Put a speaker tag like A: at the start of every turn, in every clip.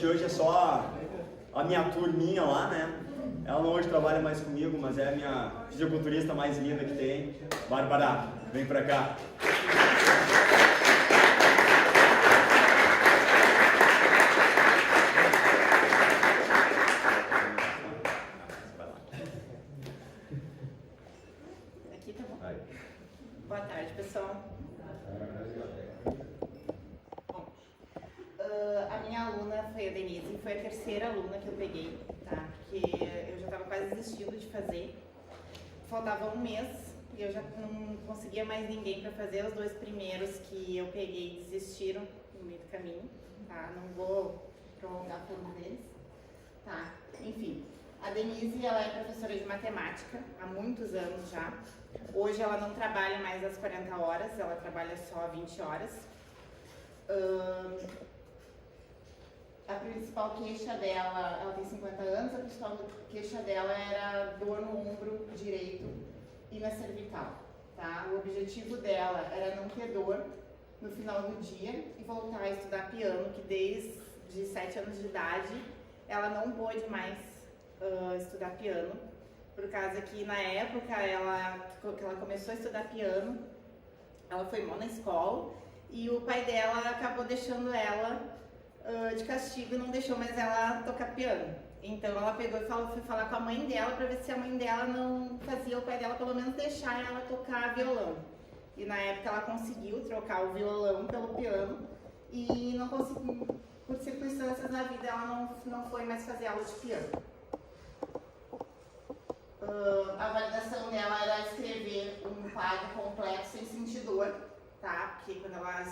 A: que hoje é só a minha turminha lá, né? Ela não hoje trabalha mais comigo, mas é a minha fisiculturista mais linda que tem. Bárbara, vem pra cá.
B: Aqui tá bom? Boa tarde, pessoal. Bom, a minha aluna foi a Denise, foi a terceira aluna que eu peguei, tá? Porque eu já estava quase desistindo de fazer. Faltava um mês e eu já não conseguia mais ninguém para fazer. Os 2 primeiros que eu peguei desistiram no meio do caminho, tá? Não vou prolongar por um deles, tá? Enfim, a Denise, ela é professora de matemática há muitos anos já. Hoje ela não trabalha mais as 40 horas, ela trabalha só 20 horas. A principal queixa dela, ela tem 50 anos, a principal queixa dela era dor no ombro direito e na cervical, tá? O objetivo dela era não ter dor no final do dia e voltar a estudar piano, que desde 7 anos de idade ela não pôde mais estudar piano, por causa que na época que ela começou a estudar piano, ela foi mal na escola e o pai dela acabou deixando ela de castigo e não deixou mais ela tocar piano. Então ela pegou e foi falar com a mãe dela para ver se a mãe dela não fazia o pai dela pelo menos deixar ela tocar violão. E na época ela conseguiu trocar o violão pelo piano e não conseguiu, por circunstâncias na vida ela não foi mais fazer aula de piano. A validação dela era escrever um quadro completo sem sentir dor, tá? Porque quando ela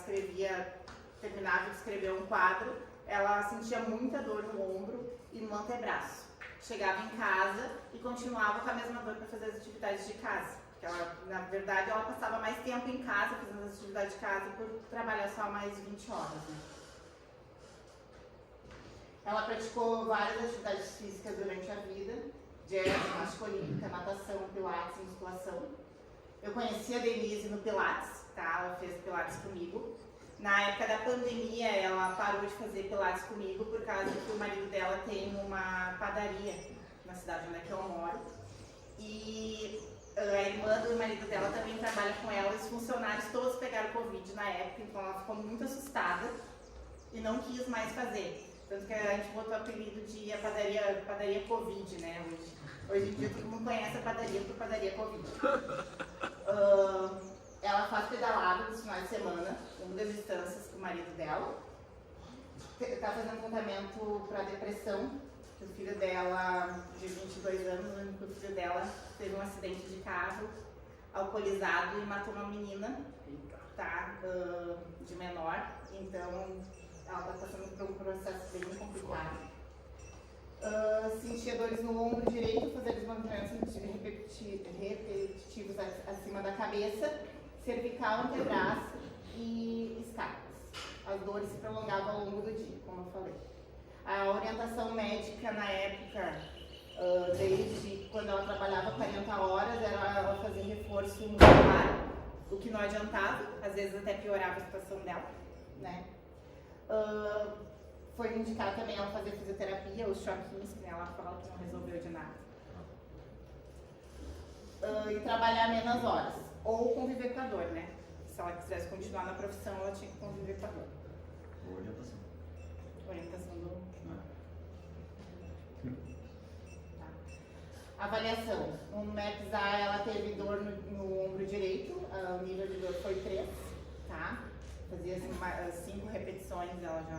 B: terminava de escrever um quadro, ela sentia muita dor no ombro e no antebraço. Chegava em casa e continuava com a mesma dor para fazer as atividades de casa. Porque ela, na verdade, ela passava mais tempo em casa fazendo as atividades de casa por trabalhar só mais 20 horas, né? Ela praticou várias atividades físicas durante a vida, ginástica olímpica, natação, pilates e musculação. Eu conheci a Denise no pilates, tá? Ela fez pilates comigo. Na época da pandemia, ela parou de fazer pilates comigo por causa que o marido dela tem uma padaria na cidade onde é que eu moro. E a irmã do marido dela também trabalha com ela. Os funcionários todos pegaram Covid na época, então ela ficou muito assustada e não quis mais fazer. Tanto que a gente botou o apelido de a padaria Covid, né? Hoje em dia todo mundo conhece a padaria por padaria Covid. Ela faz pedalada nos finais de semana, longas distâncias com o marido dela. Está fazendo tratamento para depressão. O filho dela, de 22 anos, o único filho dela, teve um acidente de carro, alcoolizado e matou uma menina, tá? De menor. Então, ela está passando por um processo bem complicado. Sentia dores no ombro direito, fazer os movimentos repetitivos acima da cabeça, cervical, antebraço e escápulas. As dores se prolongavam ao longo do dia, como eu falei. A orientação médica na época, desde quando ela trabalhava 40 horas, era ela fazer reforço muscular, o que não adiantava, às vezes até piorava a situação dela, né? Foi indicar também ela fazer fisioterapia, os choquinhos, que ela fala que não resolveu de nada. E trabalhar menos horas, ou conviver com a dor, né? Se ela quisesse continuar na profissão, ela tinha que conviver com a dor.
A: Orientação.
B: Orientação do... Tá. Avaliação. No MEPSA ela teve dor no ombro direito, o nível de dor foi 3, tá? Fazia assim, 5 repetições, ela já...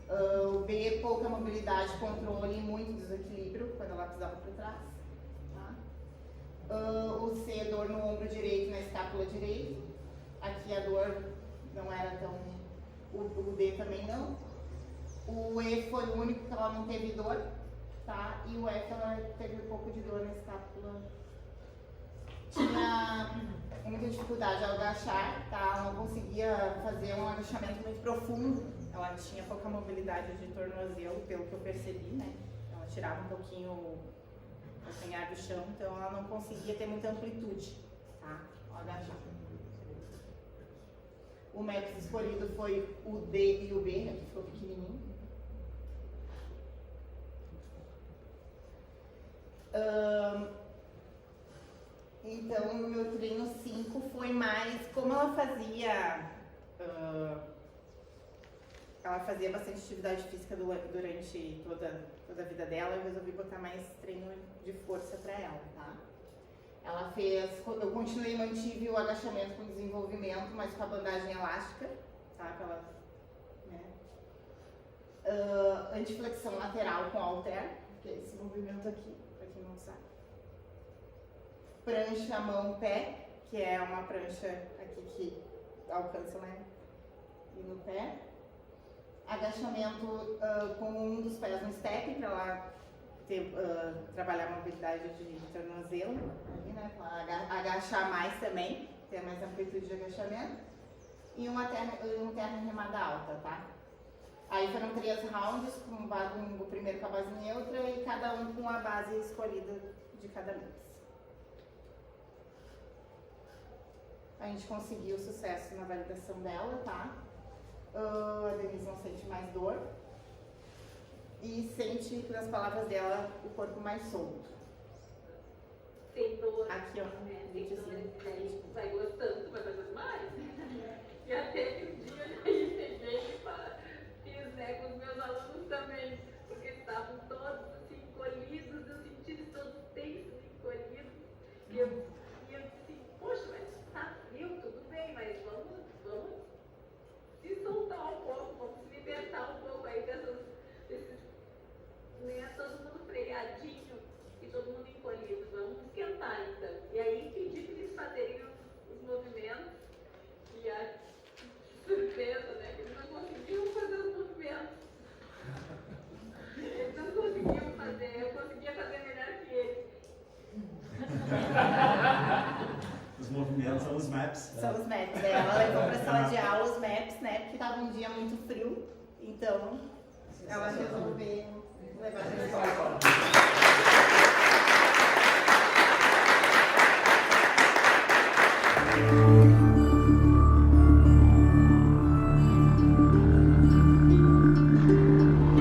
B: O B, pouca mobilidade, controle e muito desequilíbrio, quando ela pisava para trás. Tá? O C, dor no ombro direito, na escápula direita. Aqui a dor não era tão... O D também não. O E foi o único que ela não teve dor, tá? E o F, ela teve um pouco de dor na escápula. Tinha muita dificuldade ao agachar, tá? Ela não conseguia fazer um agachamento muito profundo. Ela tinha pouca mobilidade de tornozelo, pelo que eu percebi, né? Ela tirava um pouquinho o calcanhar do chão, então ela não conseguia ter muita amplitude, tá? Ao agachar. O MEPS escolhido foi o D e o B, aqui ficou pequenininho. Então, no meu treino 5 foi mais, como ela fazia bastante atividade física durante toda a vida dela, eu resolvi botar mais treino de força para ela, tá? Ela fez, eu continuei, mantive o agachamento com desenvolvimento, mas com a bandagem elástica, tá? Pra ela, antiflexão lateral com halter, que é esse movimento aqui, para quem não sabe. Prancha mão-pé, que é uma prancha aqui que alcança, né? E no pé. Agachamento com um dos pés no step, para ela trabalhar a mobilidade de tornozelo, ali, né? Pra ela agachar mais também, ter mais amplitude de agachamento. E uma terra remada alta, tá? Aí foram 3 rounds, o primeiro com a base neutra e cada um com a base escolhida de cada mês. A gente conseguiu sucesso na validação dela, tá? A Denise não sente mais dor e sente, nas palavras dela, o corpo mais solto.
C: Tem dor.
B: Aqui, ó.
C: Tem dor, a gente vai gostando, vai fazendo mais. E até que um dia eu cheguei e fiz, né, com os meus alunos também, porque estavam todos assim, encolhidos, eu senti eles todos tensos, encolhidos. E eu disse assim, poxa, mas tá frio, tudo bem, mas vamos se soltar um pouco, vamos se libertar um pouco aí desses, né, todo mundo freadinho e todo mundo encolhido, vamos esquentar então. E aí pedi para eles fazerem os movimentos e a surpresa, né, que eles não conseguiam fazer os movimentos. Eles não conseguiam fazer, eu conseguia fazer melhor que eles.
A: Os movimentos são os maps.
B: São os maps. Ela levou para a sala de aula os maps, né? Porque estava um dia muito frio. Então, ela resolveu levar para a escola.